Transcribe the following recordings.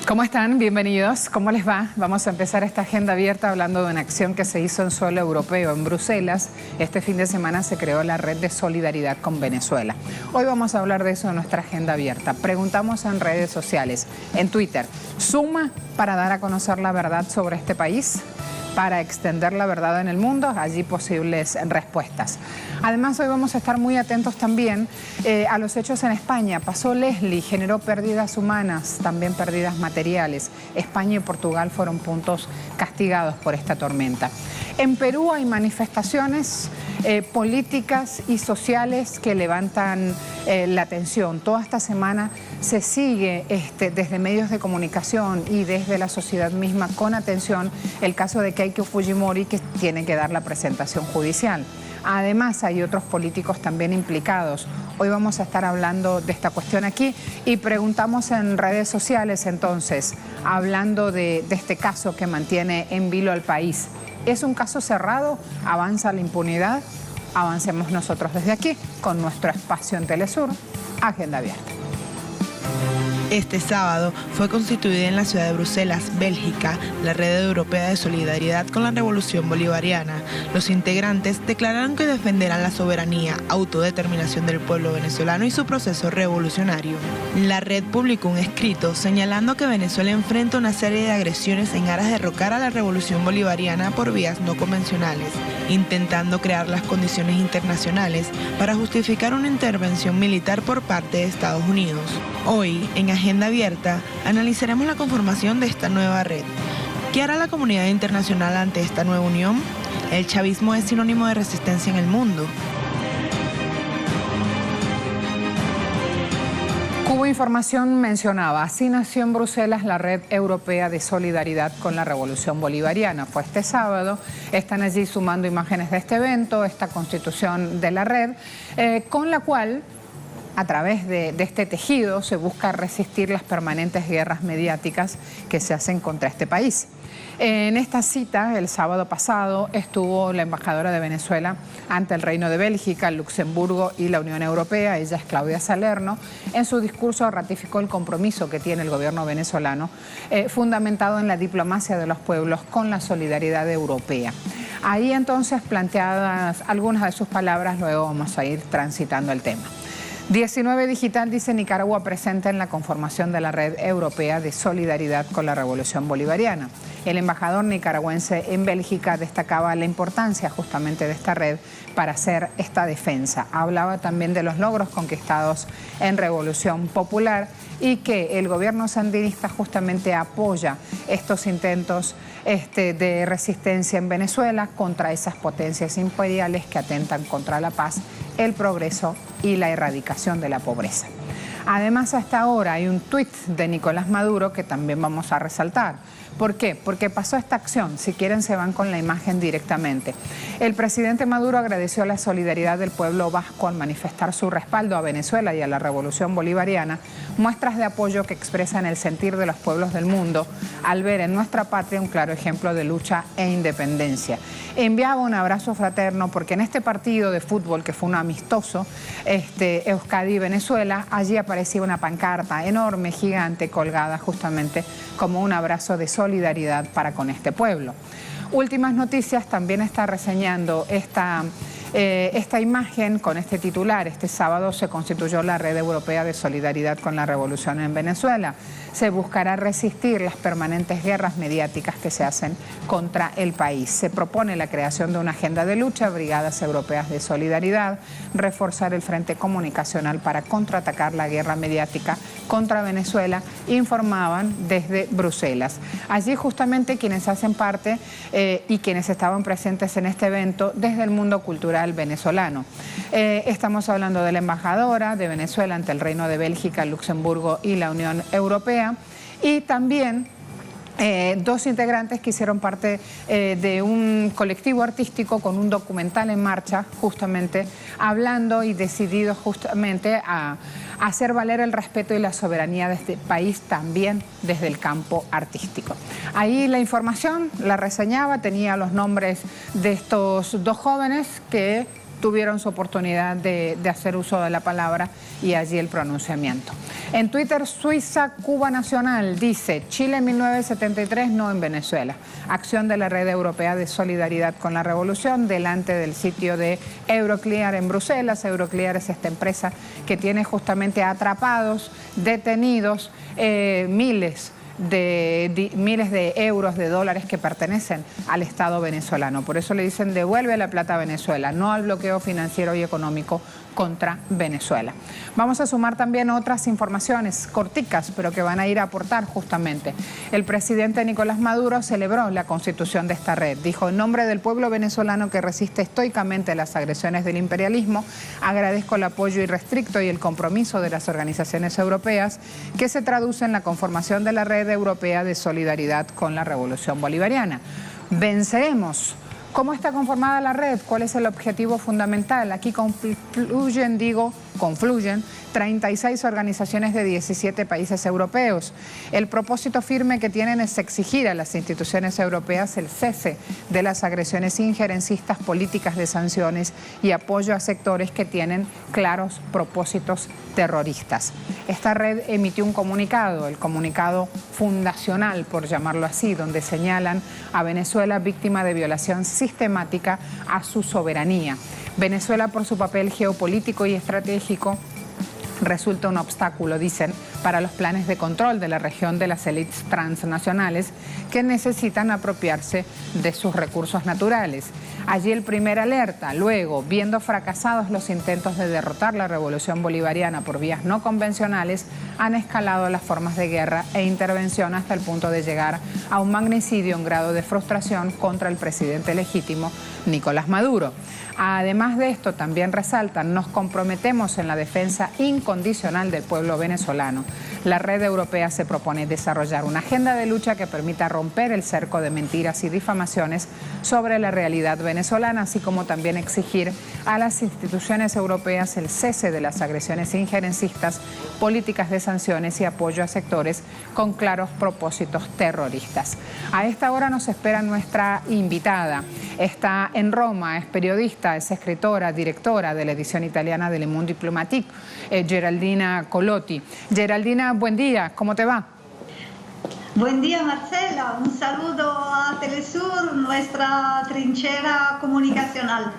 ¿Cómo están? Bienvenidos. ¿Cómo les va? Vamos a empezar esta agenda abierta hablando de una acción que se hizo en suelo europeo, en Bruselas. Este fin de semana se creó la Red de Solidaridad con Venezuela. Hoy vamos a hablar de eso en nuestra agenda abierta. Preguntamos en redes sociales, en Twitter, ¿suma para dar a conocer la verdad sobre este país? Para extender la verdad en el mundo, allí posibles respuestas. Además, hoy vamos a estar muy atentos también a los hechos en España. Pasó Leslie, generó pérdidas humanas, también pérdidas materiales. España y Portugal fueron puntos castigados por esta tormenta. En Perú hay manifestaciones políticas y sociales que levantan la atención. Toda esta semana se sigue desde medios de comunicación y desde la sociedad misma con atención el caso de Keiko Fujimori, que tiene que dar la presentación judicial. Además, hay otros políticos también implicados. Hoy vamos a estar hablando de esta cuestión aquí y preguntamos en redes sociales, entonces, hablando de este caso que mantiene en vilo al país. ¿Es un caso cerrado? ¿Avanza la impunidad? Avancemos nosotros desde aquí con nuestro espacio en Telesur, Agenda Abierta. Este sábado fue constituida en la ciudad de Bruselas, Bélgica, la Red Europea de Solidaridad con la Revolución Bolivariana. Los integrantes declararon que defenderán la soberanía, autodeterminación del pueblo venezolano y su proceso revolucionario. La red publicó un escrito señalando que Venezuela enfrenta una serie de agresiones en aras de derrocar a la Revolución Bolivariana por vías no convencionales, intentando crear las condiciones internacionales para justificar una intervención militar por parte de Estados Unidos. Hoy, en Agenda Abierta, analizaremos la conformación de esta nueva red. ¿Qué hará la comunidad internacional ante esta nueva unión? ¿El chavismo es sinónimo de resistencia en el mundo? Cubo Información mencionaba, así nació en Bruselas la Red Europea de Solidaridad con la Revolución Bolivariana. Fue este sábado, están allí sumando imágenes de este evento, esta constitución de la red, con la cual, a través de este tejido, se busca resistir las permanentes guerras mediáticas que se hacen contra este país. En esta cita, el sábado pasado, estuvo la embajadora de Venezuela ante el Reino de Bélgica, Luxemburgo y la Unión Europea. Ella es Claudia Salerno. En su discurso ratificó el compromiso que tiene el gobierno venezolano, fundamentado en la diplomacia de los pueblos con la solidaridad europea. Ahí entonces, planteadas algunas de sus palabras, luego vamos a ir transitando el tema. 19 Digital dice Nicaragua presente en la conformación de la Red Europea de Solidaridad con la Revolución Bolivariana. El embajador nicaragüense en Bélgica destacaba la importancia justamente de esta red para hacer esta defensa. Hablaba también de los logros conquistados en Revolución Popular y que el gobierno sandinista justamente apoya estos intentos de resistencia en Venezuela contra esas potencias imperiales que atentan contra la paz, el progreso y la erradicación de la pobreza. Además, hasta ahora hay un tuit de Nicolás Maduro que también vamos a resaltar. ¿Por qué? Porque pasó esta acción. Si quieren, se van con la imagen directamente. El presidente Maduro agradeció la solidaridad del pueblo vasco al manifestar su respaldo a Venezuela y a la Revolución Bolivariana, muestras de apoyo que expresan el sentir de los pueblos del mundo al ver en nuestra patria un claro ejemplo de lucha e independencia. Enviaba un abrazo fraterno porque en este partido de fútbol, que fue un amistoso, Euskadi-Venezuela, allí aparecía una pancarta enorme, gigante, colgada justamente como un abrazo de solidaridad para con este pueblo. Últimas Noticias también está reseñando esta imagen con este titular. Este sábado se constituyó la Red Europea de Solidaridad con la Revolución en Venezuela. Se buscará resistir las permanentes guerras mediáticas que se hacen contra el país. Se propone la creación de una agenda de lucha, brigadas europeas de solidaridad, reforzar el frente comunicacional para contraatacar la guerra mediática contra Venezuela, informaban desde Bruselas. Allí justamente quienes hacen parte y quienes estaban presentes en este evento desde el mundo cultural venezolano. Estamos hablando de la embajadora de Venezuela ante el Reino de Bélgica, Luxemburgo y la Unión Europea, y también dos integrantes que hicieron parte de un colectivo artístico con un documental en marcha, justamente hablando y decididos justamente a hacer valer el respeto y la soberanía de este país también desde el campo artístico. Ahí la información la reseñaba, tenía los nombres de estos dos jóvenes que tuvieron su oportunidad de hacer uso de la palabra y allí el pronunciamiento. En Twitter, Suiza Cuba Nacional dice: Chile en 1973, no en Venezuela. Acción de la Red Europea de Solidaridad con la Revolución delante del sitio de Euroclear en Bruselas. Euroclear es esta empresa que tiene justamente atrapados, detenidos, miles de euros, de dólares que pertenecen al Estado venezolano. Por eso le dicen: devuelve la plata a Venezuela, no al bloqueo financiero y económico contra Venezuela. Vamos a sumar también otras informaciones corticas, pero que van a ir a aportar justamente. El presidente Nicolás Maduro celebró la constitución de esta red. Dijo: en nombre del pueblo venezolano que resiste estoicamente las agresiones del imperialismo, agradezco el apoyo irrestricto y el compromiso de las organizaciones europeas que se traduce en la conformación de la Red Europea de Solidaridad con la Revolución Bolivariana. Venceremos. ¿Cómo está conformada la red? ¿Cuál es el objetivo fundamental? Aquí confluyen 36 organizaciones de 17 países europeos. El propósito firme que tienen es exigir a las instituciones europeas el cese de las agresiones injerencistas, políticas de sanciones y apoyo a sectores que tienen claros propósitos terroristas. Esta red emitió un comunicado, el comunicado fundacional, por llamarlo así, donde señalan a Venezuela víctima de violación sistemática a su soberanía. Venezuela, por su papel geopolítico y estratégico, resulta un obstáculo, dicen, para los planes de control de la región de las élites transnacionales que necesitan apropiarse de sus recursos naturales. Allí el primer alerta. Luego, viendo fracasados los intentos de derrotar la revolución bolivariana por vías no convencionales, han escalado las formas de guerra e intervención hasta el punto de llegar a un magnicidio, un grado de frustración contra el presidente legítimo Nicolás Maduro. Además de esto, también resaltan: nos comprometemos en la defensa incondicional del pueblo venezolano. La Red Europea se propone desarrollar una agenda de lucha que permita romper el cerco de mentiras y difamaciones sobre la realidad venezolana, así como también exigir a las instituciones europeas el cese de las agresiones injerencistas, políticas de sanciones y apoyo a sectores con claros propósitos terroristas. A esta hora nos espera nuestra invitada. Está en Roma, es periodista, es escritora, directora de la edición italiana de Le Monde Diplomatique, Geraldina Colotti. Geraldina, buen día, ¿cómo te va? Buen día, Marcela. Un saludo a Telesur, nuestra trinchera comunicacional.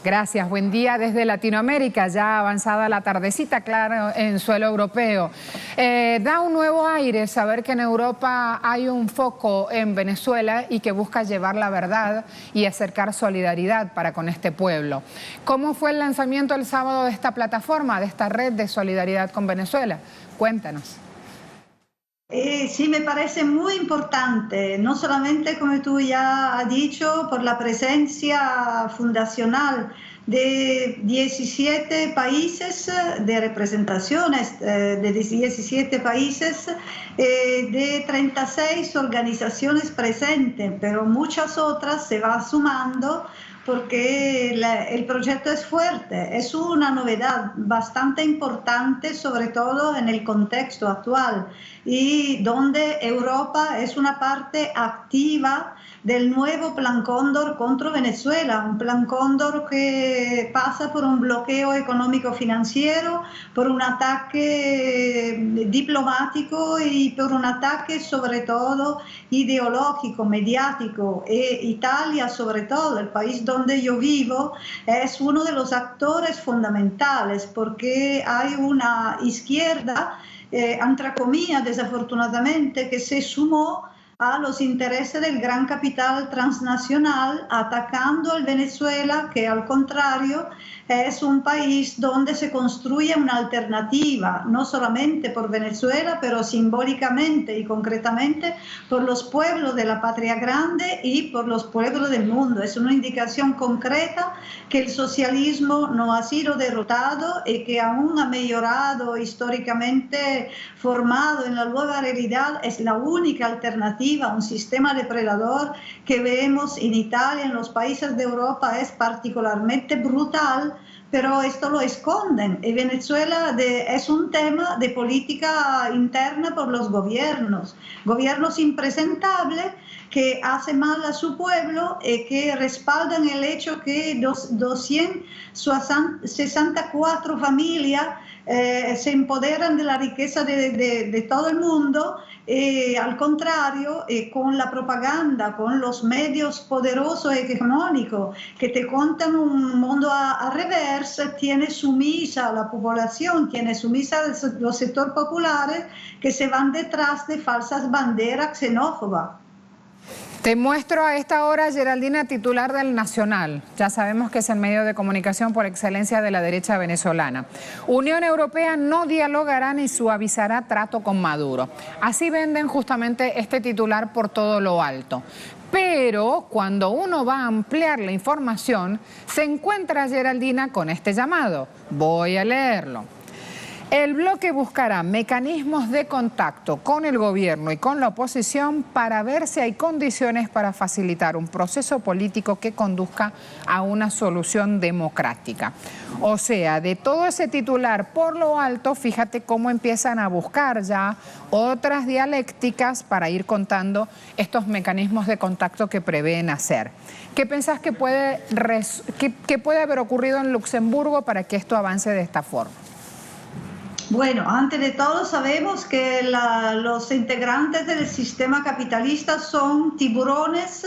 Gracias, buen día desde Latinoamérica, ya avanzada la tardecita, claro, en suelo europeo. Da un nuevo aire saber que en Europa hay un foco en Venezuela y que busca llevar la verdad y acercar solidaridad para con este pueblo. ¿Cómo fue el lanzamiento el sábado de esta plataforma, de esta red de solidaridad con Venezuela? Cuéntanos. Sí, me parece muy importante, no solamente, como tú ya has dicho, por la presencia fundacional de 17 países, de representaciones de 17 países, de 36 organizaciones presentes, pero muchas otras se van sumando porque el proyecto es fuerte, es una novedad bastante importante, sobre todo en el contexto actual, y donde Europa es una parte activa del nuevo Plan Cóndor contra Venezuela, un Plan Cóndor que pasa por un bloqueo económico-financiero, por un ataque diplomático y por un ataque sobre todo ideológico, mediático. Italia, sobre todo, el país donde yo vivo, es uno de los actores fundamentales porque hay una izquierda, entre comillas, desafortunadamente, que se sumó a los intereses del gran capital transnacional, atacando al Venezuela, que al contrario es un país donde se construye una alternativa, no solamente por Venezuela, pero simbólicamente y concretamente por los pueblos de la patria grande y por los pueblos del mundo. Es una indicación concreta que el socialismo no ha sido derrotado y que aún ha mejorado históricamente formado en la nueva realidad, es la única alternativa explotativa, un sistema depredador que vemos en Italia, en los países de Europa, es particularmente brutal, pero esto lo esconden. Y Venezuela es un tema de política interna por los gobiernos impresentables que hacen mal a su pueblo y que respaldan el hecho que 264 familias se empoderan de la riqueza de todo el mundo. Al contrario, con la propaganda, con los medios poderosos y hegemónicos que te contan un mundo a revés, tiene sumisa a la población, tiene sumisa a los sectores populares que se van detrás de falsas banderas xenófobas. Te muestro a esta hora Geraldina, titular del Nacional. Ya sabemos que es el medio de comunicación por excelencia de la derecha venezolana. Unión Europea no dialogará ni suavizará trato con Maduro. Así venden justamente este titular por todo lo alto. Pero cuando uno va a ampliar la información, se encuentra Geraldina con este llamado. Voy a leerlo. El bloque buscará mecanismos de contacto con el gobierno y con la oposición para ver si hay condiciones para facilitar un proceso político que conduzca a una solución democrática. O sea, de todo ese titular por lo alto, fíjate cómo empiezan a buscar ya otras dialécticas para ir contando estos mecanismos de contacto que prevén hacer. ¿Qué pensás que puede haber ocurrido en Luxemburgo para que esto avance de esta forma? Bueno, antes de todo sabemos que los integrantes del sistema capitalista son tiburones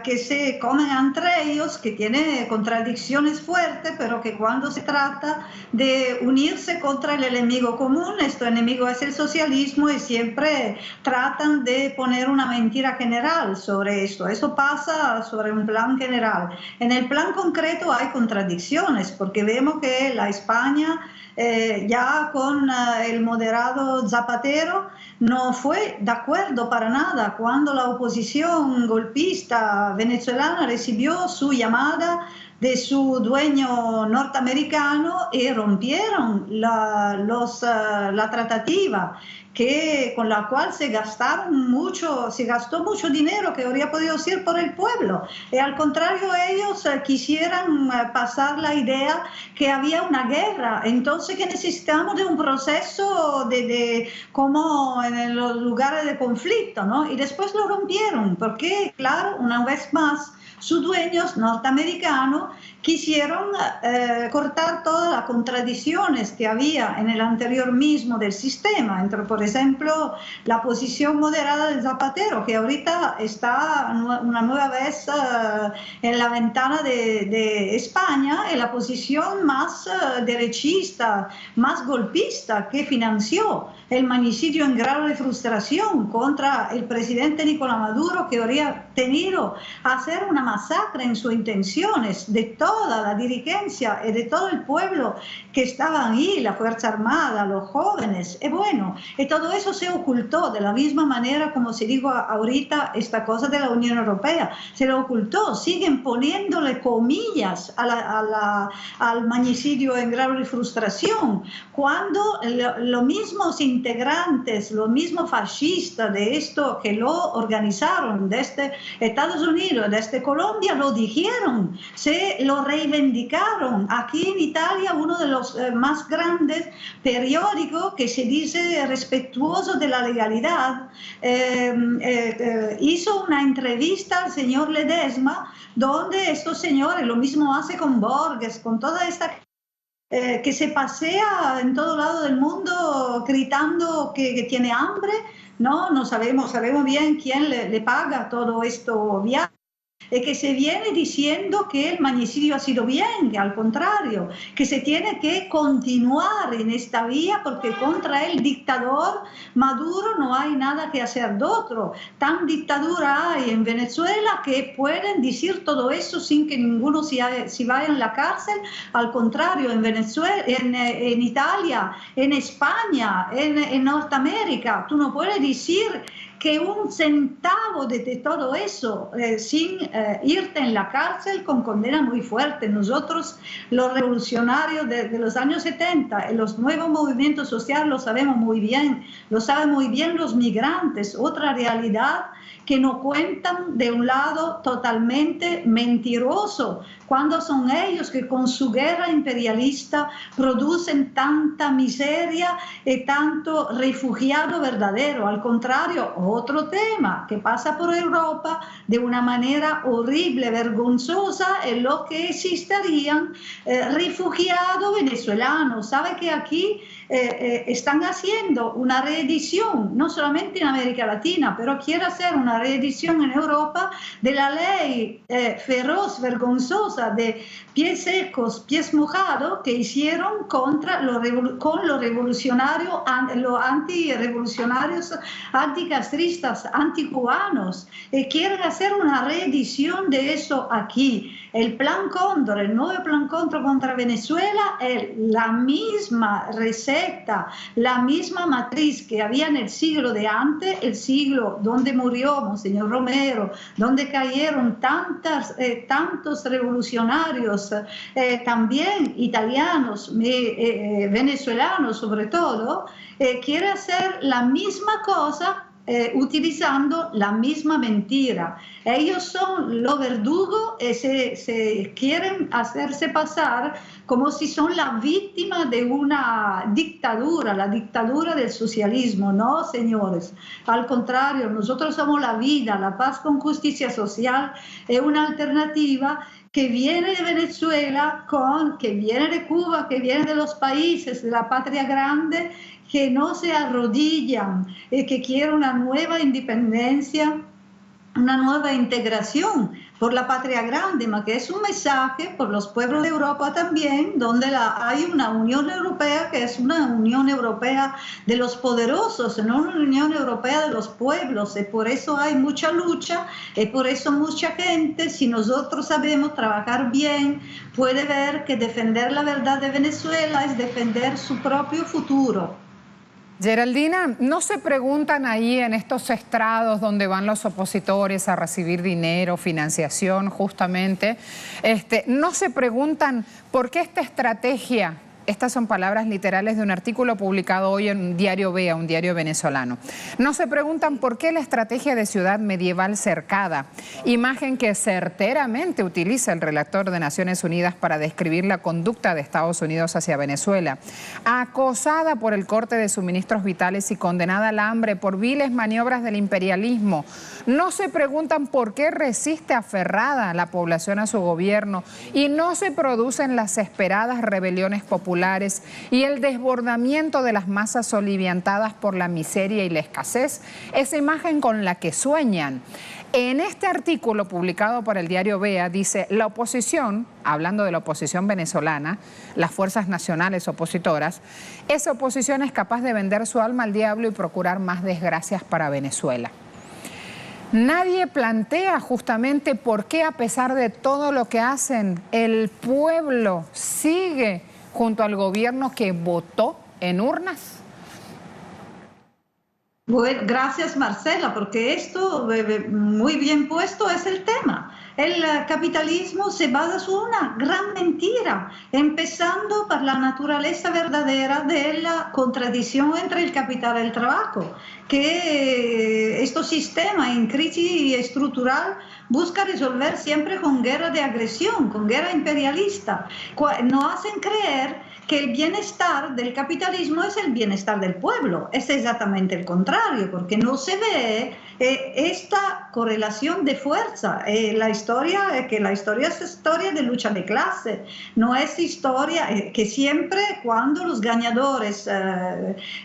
que se comen entre ellos, que tienen contradicciones fuertes, pero que cuando se trata de unirse contra el enemigo común, este enemigo es el socialismo y siempre tratan de poner una mentira general sobre esto. Eso pasa sobre un plan general. En el plan concreto hay contradicciones, porque vemos que la España ya con el moderado Zapatero no fue de acuerdo para nada cuando la oposición golpista venezolana recibió su llamada de su dueño norteamericano y rompieron la tratativa con la cual se gastó mucho dinero que habría podido ser por el pueblo. Y al contrario, ellos quisieran pasar la idea que había una guerra, entonces que necesitamos de un proceso como en los lugares de conflicto, ¿no? Y después lo rompieron, porque, claro, una vez más, sus dueños norteamericanos quisieron cortar todas las contradicciones que había en el anterior mismo del sistema, entre, por ejemplo, la posición moderada del Zapatero, que ahorita está una nueva vez en la ventana de España, y la posición más derechista, más golpista, que financió el magnicidio en grado de frustración contra el presidente Nicolás Maduro, que habría tenido a hacer una masacre en sus intenciones de toda la dirigencia y de todo el pueblo que estaban ahí, la Fuerza Armada, los jóvenes, y bueno, y todo eso se ocultó de la misma manera como se dijo ahorita esta cosa de la Unión Europea, se lo ocultó, siguen poniéndole comillas al magnicidio en grado de frustración, cuando los mismos integrantes, los mismos fascistas de esto que lo organizaron desde Estados Unidos, desde Colombia, lo dijeron, se lo reivindicaron. Aquí en Italia, uno de los más grandes periódicos que se dice respetuoso de la legalidad, hizo una entrevista al señor Ledesma, donde estos señores, lo mismo hace con Borges, con toda esta que se pasea en todo lado del mundo gritando que tiene hambre, no sabemos bien quién le paga todo esto viaje. Que se viene diciendo que el magnicidio ha sido bien, que al contrario, que se tiene que continuar en esta vía porque contra el dictador Maduro no hay nada que hacer de otro. Tan dictadura hay en Venezuela que pueden decir todo eso sin que ninguno se vaya en la cárcel. Al contrario, en Venezuela, en Italia, en España, en Norteamérica, tú no puedes decir que un centavo de todo eso sin irte en la cárcel con condena muy fuerte. Nosotros, los revolucionarios de los años 70, los nuevos movimientos sociales lo sabemos muy bien, lo saben muy bien los migrantes, otra realidad que nos cuentan de un lado totalmente mentiroso, cuando son ellos que con su guerra imperialista producen tanta miseria y tanto refugiado verdadero. Al contrario, otro tema que pasa por Europa de una manera horrible, vergonzosa, es lo que existirían refugiados venezolanos. ¿Sabe que aquí están haciendo una reedición, no solamente en América Latina, pero quiere hacer una reedición en Europa de la ley feroz, vergonzosa de pies secos, pies mojados que hicieron contra con los revolucionarios, los antirrevolucionarios, anticastristas, anticubanos. Quieren hacer una reedición de eso aquí. El Plan Cóndor, el nuevo Plan Cóndor contra Venezuela es la misma receta, la misma matriz que había en el siglo de antes, el siglo donde murió Monseñor Romero, donde cayeron tantos revolucionarios, también italianos, venezolanos sobre todo. Quiere hacer la misma cosa utilizando la misma mentira. Ellos son los verdugos y se quieren hacerse pasar como si son las víctimas de una dictadura, la dictadura del socialismo. No, señores, al contrario, nosotros somos la vida, la paz con justicia social es una alternativa que viene de Venezuela, que viene de Cuba, que viene de los países de la patria grande, que no se arrodillan, que quieren una nueva independencia, una nueva integración por la patria grande, que es un mensaje por los pueblos de Europa también, donde hay una Unión Europea que es una Unión Europea de los poderosos, no una Unión Europea de los pueblos, y por eso hay mucha lucha, y por eso mucha gente, si nosotros sabemos trabajar bien, puede ver que defender la verdad de Venezuela es defender su propio futuro. Geraldina, ¿no se preguntan ahí en estos estrados donde van los opositores a recibir dinero, financiación justamente, no se preguntan por qué esta estrategia? Estas son palabras literales de un artículo publicado hoy en un diario Vea, un diario venezolano. No se preguntan por qué la estrategia de ciudad medieval cercada, imagen que certeramente utiliza el relator de Naciones Unidas para describir la conducta de Estados Unidos hacia Venezuela, acosada por el corte de suministros vitales y condenada al hambre por viles maniobras del imperialismo. No se preguntan por qué resiste aferrada la población a su gobierno y no se producen las esperadas rebeliones populares y el desbordamiento de las masas soliviantadas por la miseria y la escasez, esa imagen con la que sueñan. En este artículo publicado por el diario Vea dice, la oposición, hablando de la oposición venezolana, las fuerzas nacionales opositoras, esa oposición es capaz de vender su alma al diablo y procurar más desgracias para Venezuela. Nadie plantea justamente por qué, a pesar de todo lo que hacen, el pueblo sigue junto al gobierno que votó en urnas. Bueno, gracias Marcela, porque esto muy bien puesto es el tema. El capitalismo se basa en una gran mentira, empezando por la naturaleza verdadera de la contradicción entre el capital y el trabajo, que este sistema en crisis estructural busca resolver siempre con guerra de agresión, con guerra imperialista. Nos hacen creer que el bienestar del capitalismo es el bienestar del pueblo. Es exactamente el contrario, porque no se ve esta correlación de fuerza. La historia es historia de lucha de clase, no es historia que siempre cuando los ganadores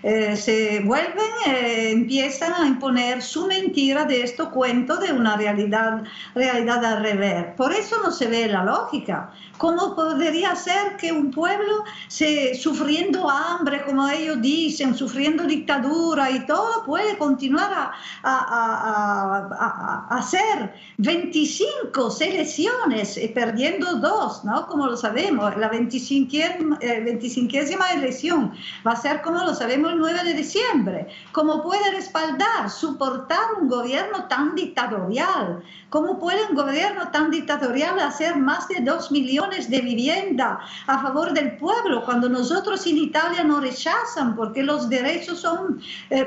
se vuelven, empiezan a imponer su mentira de este cuento de una realidad al revés. Por eso no se ve la lógica. ¿Cómo podría ser que un pueblo sufriendo hambre, como ellos dicen, sufriendo dictadura y todo, puede continuar a a hacer 25 elecciones, perdiendo 2, ¿no? Como lo sabemos, la 25ª elección va a ser, como lo sabemos, el 9 de diciembre. ¿Cómo puede respaldar, soportar un gobierno tan dictatorial? ¿Cómo puede un gobierno tan dictatorial hacer más de 2 millones de viviendas a favor del pueblo cuando nosotros en Italia nos rechazan porque los derechos son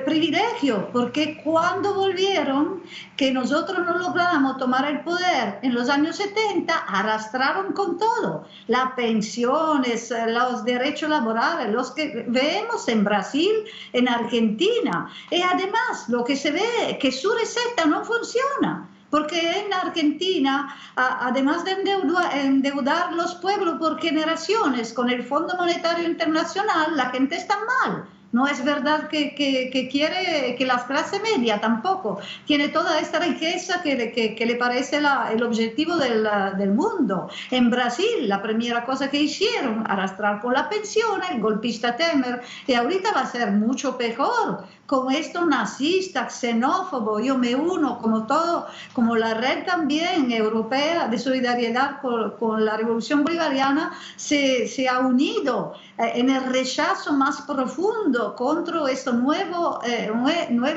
privilegios? Porque cuando volvieron, que nosotros no logramos tomar el poder en los años 70, arrastraron con todo, las pensiones, los derechos laborales, los que vemos en Brasil, en Argentina. Y además lo que se ve que su receta no funciona. Porque en Argentina, además de endeudar los pueblos por generaciones con el Fondo Monetario Internacional, la gente está mal. No es verdad que quiere que la clase media tampoco tiene toda esta riqueza que le parece el objetivo del mundo. En Brasil, la primera cosa que hicieron, arrastrar con la pensión, el golpista Temer, y ahorita va a ser mucho peor. Con esto nazista, xenófobo, yo me uno como todo, como la red también europea de solidaridad con la revolución bolivariana se ha unido en el rechazo más profundo contra esta nueva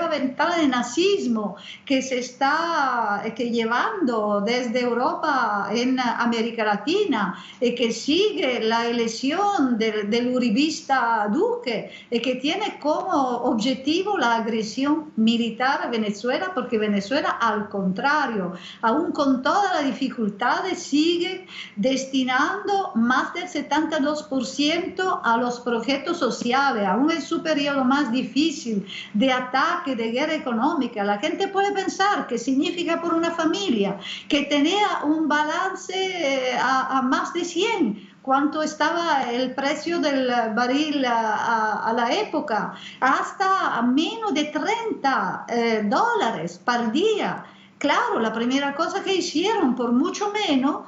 ventana de nazismo que se está llevando desde Europa en América Latina y que sigue la elección del uribista Duque y que tiene como objetivo la agresión militar a Venezuela, porque Venezuela, al contrario, aún con todas las dificultades, sigue destinando más del 72% a los proyectos sociales, aún en su periodo más difícil de ataque, de guerra económica. La gente puede pensar que significa por una familia que tenía un balance a más de 100, cuánto estaba el precio del barril a la época, hasta menos de $30 por día. Claro, la primera cosa que hicieron, por mucho menos,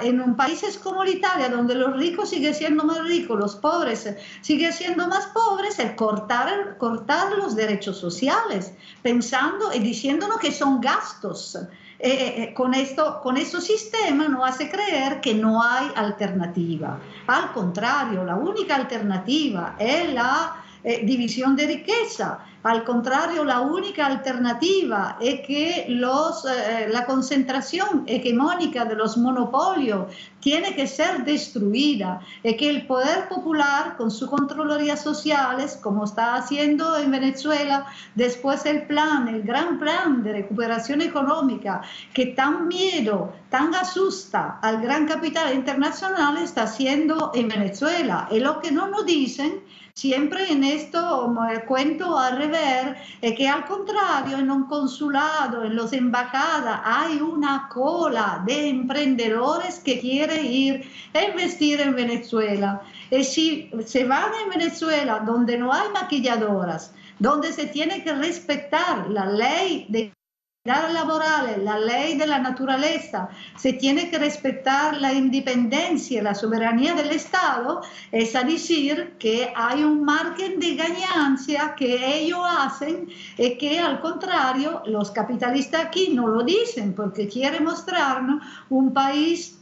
en países como Italia, donde los ricos siguen siendo más ricos, los pobres siguen siendo más pobres, es cortar los derechos sociales, pensando y diciéndonos que son gastos. Con este sistema nos hace creer que no hay alternativa. Al contrario, la única alternativa es la división de riqueza. Al contrario, la única alternativa es que la concentración hegemónica de los monopolios tiene que ser destruida, y que el poder popular, con sus controlorías sociales, como está haciendo en Venezuela, después el gran plan de recuperación económica, que tan miedo, tan asusta al gran capital internacional, está haciendo en Venezuela. Y lo que no nos dicen siempre en esto cuento al revés, es que al contrario, en un consulado, en las embajadas, hay una cola de emprendedores que quieren ir a investir en Venezuela. Y si se van en Venezuela, donde no hay maquilladoras, donde se tiene que respetar la ley de laborales, la ley de la naturaleza, se tiene que respetar la independencia, la soberanía del Estado, es a decir que hay un margen de ganancia que ellos hacen y que al contrario los capitalistas aquí no lo dicen porque quieren mostrarnos un país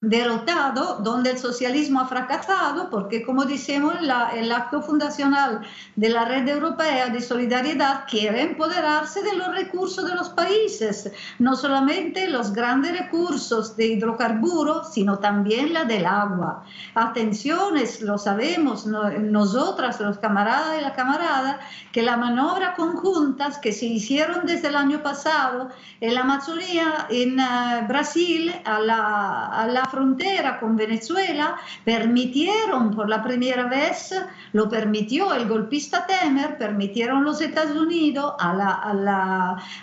derrotado, donde el socialismo ha fracasado, porque como decimos, el acto fundacional de la Red Europea de Solidaridad quiere empoderarse de los recursos de los países, no solamente los grandes recursos de hidrocarburos, sino también la del agua. Atenciones, lo sabemos nosotras, los camaradas y la camarada, que la maniobra conjuntas que se hicieron desde el año pasado en la Amazonía, en Brasil, a la frontera con Venezuela, permitieron por la primera vez, lo permitió el golpista Temer, permitieron los Estados Unidos a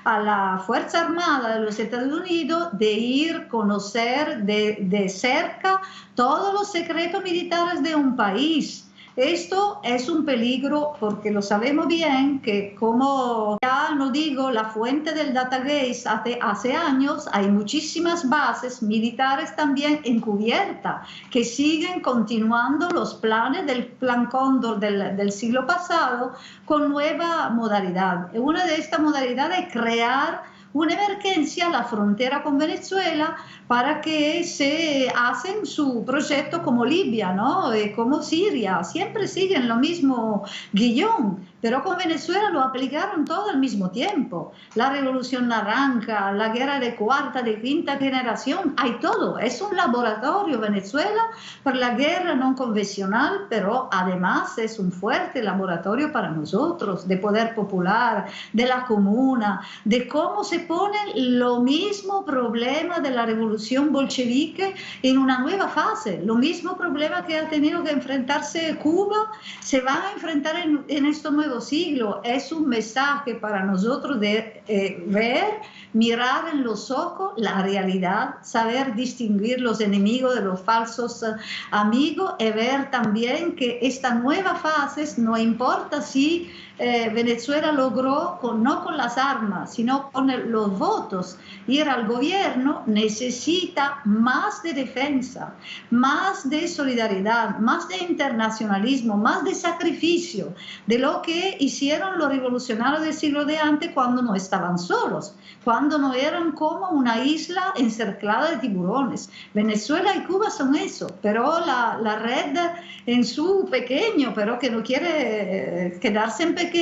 la Fuerza Armada de los Estados Unidos de ir a conocer de cerca todos los secretos militares de un país. Esto es un peligro porque lo sabemos bien que, como ya no digo la fuente del Datagate hace años, hay muchísimas bases militares también encubiertas que siguen continuando los planes del Plan Cóndor del siglo pasado con nueva modalidad. Una de estas modalidades es crear una emergencia a la frontera con Venezuela para que se hacen su proyecto como Libia, ¿no? Como Siria, siempre siguen lo mismo guión, pero con Venezuela lo aplicaron todo al mismo tiempo. La Revolución Naranja, la guerra de cuarta, de quinta generación, hay todo. Es un laboratorio Venezuela para la guerra no convencional, pero además es un fuerte laboratorio para nosotros, de poder popular, de la comuna, de cómo se pone lo mismo problema de la revolución bolchevique en una nueva fase. Lo mismo problema que ha tenido que enfrentarse Cuba, se van a enfrentar en este nuevo siglo. Es un mensaje para nosotros de ver, mirar en los ojos la realidad, saber distinguir los enemigos de los falsos amigos y ver también que esta nueva fase, no importa si Venezuela logró, no con las armas, sino con los votos, ir al gobierno, necesita más de defensa, más de solidaridad, más de internacionalismo, más de sacrificio, de lo que hicieron los revolucionarios del siglo de antes cuando no estaban solos, cuando no eran como una isla encerclada de tiburones. Venezuela y Cuba son eso, pero la red en su pequeño, pero que no quiere quedarse en pequeño.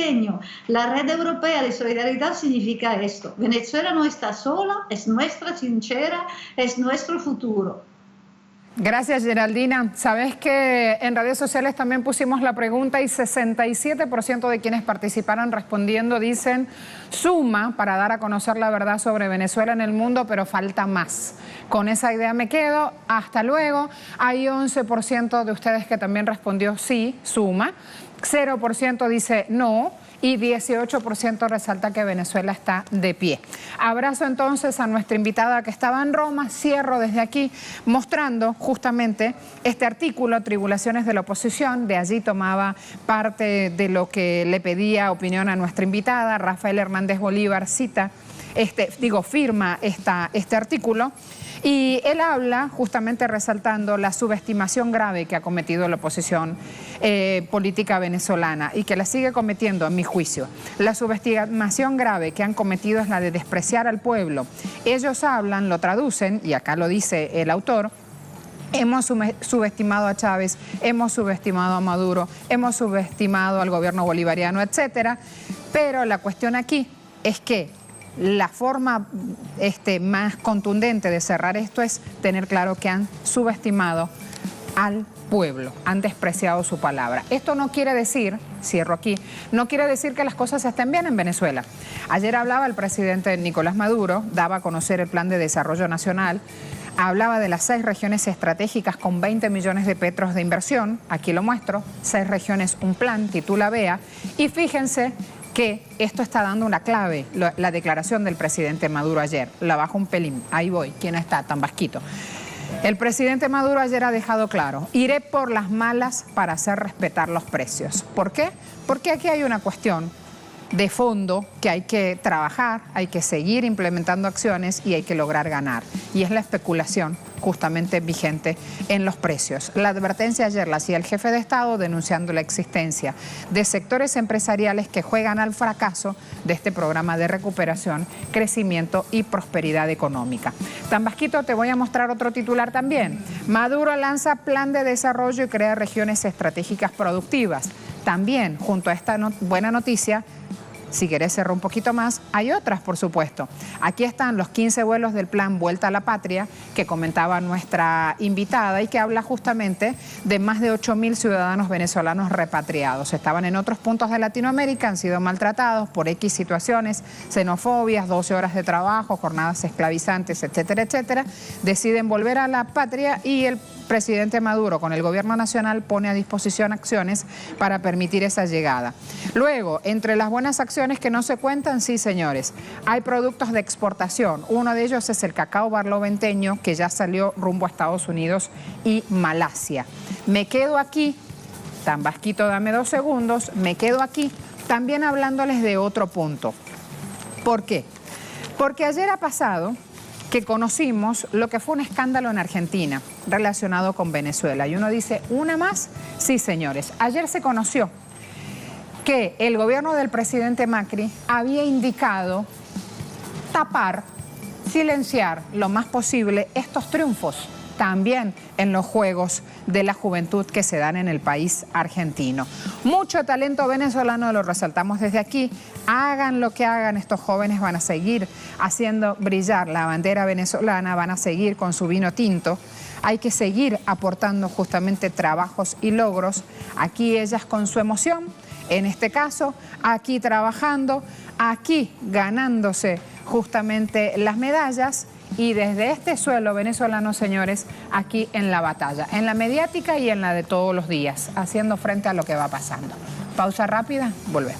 La red europea de solidaridad significa esto. Venezuela no está sola, es nuestra trinchera, es nuestro futuro. Gracias, Geraldina. Sabes que en redes sociales también pusimos la pregunta y 67% de quienes participaron respondiendo dicen suma para dar a conocer la verdad sobre Venezuela en el mundo, pero falta más. Con esa idea me quedo. Hasta luego. Hay 11% de ustedes que también respondió sí, suma. 0% dice no. Y 18% resalta que Venezuela está de pie. Abrazo entonces a nuestra invitada que estaba en Roma. Cierro desde aquí mostrando justamente este artículo, Tribulaciones de la Oposición. De allí tomaba parte de lo que le pedía opinión a nuestra invitada. Rafael Hernández Bolívar firma este artículo. Y él habla justamente resaltando la subestimación grave que ha cometido la oposición política venezolana y que la sigue cometiendo, a mi juicio. La subestimación grave que han cometido es la de despreciar al pueblo. Ellos hablan, lo traducen, y acá lo dice el autor: hemos subestimado a Chávez, hemos subestimado a Maduro, hemos subestimado al gobierno bolivariano, etcétera. Pero la cuestión aquí es que la forma más contundente de cerrar esto es tener claro que han subestimado al pueblo, han despreciado su palabra. Esto no quiere decir, cierro aquí, no quiere decir que las cosas estén bien en Venezuela. Ayer hablaba el presidente Nicolás Maduro, daba a conocer el Plan de Desarrollo Nacional, hablaba de las 6 regiones estratégicas con 20 millones de petros de inversión. Aquí lo muestro, 6 regiones, un plan, titula BEA, y fíjense que esto está dando una clave, la declaración del presidente Maduro ayer. La bajo un pelín, ahí voy, ¿quién está tan vasquito? El presidente Maduro ayer ha dejado claro: iré por las malas para hacer respetar los precios. ¿Por qué? Porque aquí hay una cuestión de fondo que hay que trabajar, hay que seguir implementando acciones y hay que lograr ganar. Y es la especulación justamente vigente en los precios. La advertencia ayer la hacía el jefe de Estado denunciando la existencia de sectores empresariales que juegan al fracaso de este programa de recuperación, crecimiento y prosperidad económica. Tambasquito, te voy a mostrar otro titular también. Maduro lanza plan de desarrollo y crea regiones estratégicas productivas. También, junto a esta buena noticia, si querés cerrar un poquito más, hay otras, por supuesto. Aquí están los 15 vuelos del plan Vuelta a la Patria que comentaba nuestra invitada y que habla justamente de más de 8.000 ciudadanos venezolanos repatriados. Estaban en otros puntos de Latinoamérica, han sido maltratados por X situaciones, xenofobias, 12 horas de trabajo, jornadas esclavizantes, etcétera, etcétera. Deciden volver a la patria y el presidente Maduro con el gobierno nacional pone a disposición acciones para permitir esa llegada. Luego, entre las buenas acciones que no se cuentan, sí, señores, hay productos de exportación. Uno de ellos es el cacao barloventeño, que ya salió rumbo a Estados Unidos y Malasia. Me quedo aquí tan vasquito, dame 2 segundos, me quedo aquí también hablándoles de otro punto. ¿Por qué? Porque ayer ha pasado que conocimos lo que fue un escándalo en Argentina relacionado con Venezuela. Y uno dice, ¿una más? Sí, señores. Ayer se conoció que el gobierno del presidente Macri había indicado tapar, silenciar lo más posible estos triunfos también en los Juegos de la Juventud que se dan en el país argentino. Mucho talento venezolano, lo resaltamos desde aquí. Hagan lo que hagan, estos jóvenes van a seguir haciendo brillar la bandera venezolana, van a seguir con su vino tinto. Hay que seguir aportando justamente trabajos y logros. Aquí ellas con su emoción, en este caso, aquí trabajando, aquí ganándose justamente las medallas. Y desde este suelo venezolano, señores, aquí en la batalla, en la mediática y en la de todos los días, haciendo frente a lo que va pasando. Pausa rápida, volvemos.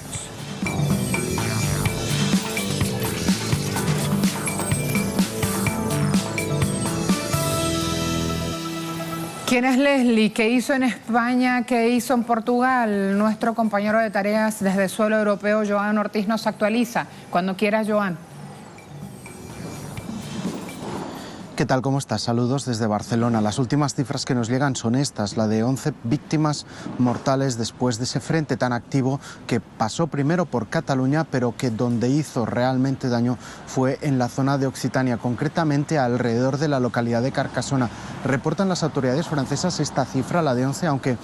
¿Quién es Leslie? ¿Qué hizo en España? ¿Qué hizo en Portugal? Nuestro compañero de tareas desde el suelo europeo, Joan Ortiz, nos actualiza. Cuando quieras, Joan. ¿Qué tal? ¿Cómo estás? Saludos desde Barcelona. Las últimas cifras que nos llegan son estas, la de 11 víctimas mortales después de ese frente tan activo que pasó primero por Cataluña, pero que donde hizo realmente daño fue en la zona de Occitania, concretamente alrededor de la localidad de Carcassona. Reportan las autoridades francesas esta cifra, la de 11, aunque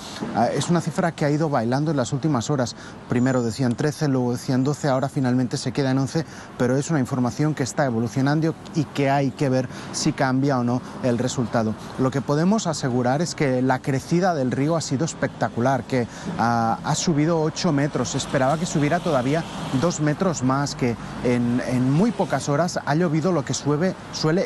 es una cifra que ha ido bailando en las últimas horas. Primero decían 13, luego decían 12, ahora finalmente se queda en 11, pero es una información que está evolucionando y que hay que ver si cambia o no el resultado. Lo que podemos asegurar es que la crecida del río ha sido espectacular, que ha subido 8 metros, se esperaba que subiera todavía 2 metros más, que en muy pocas horas ha llovido lo que suele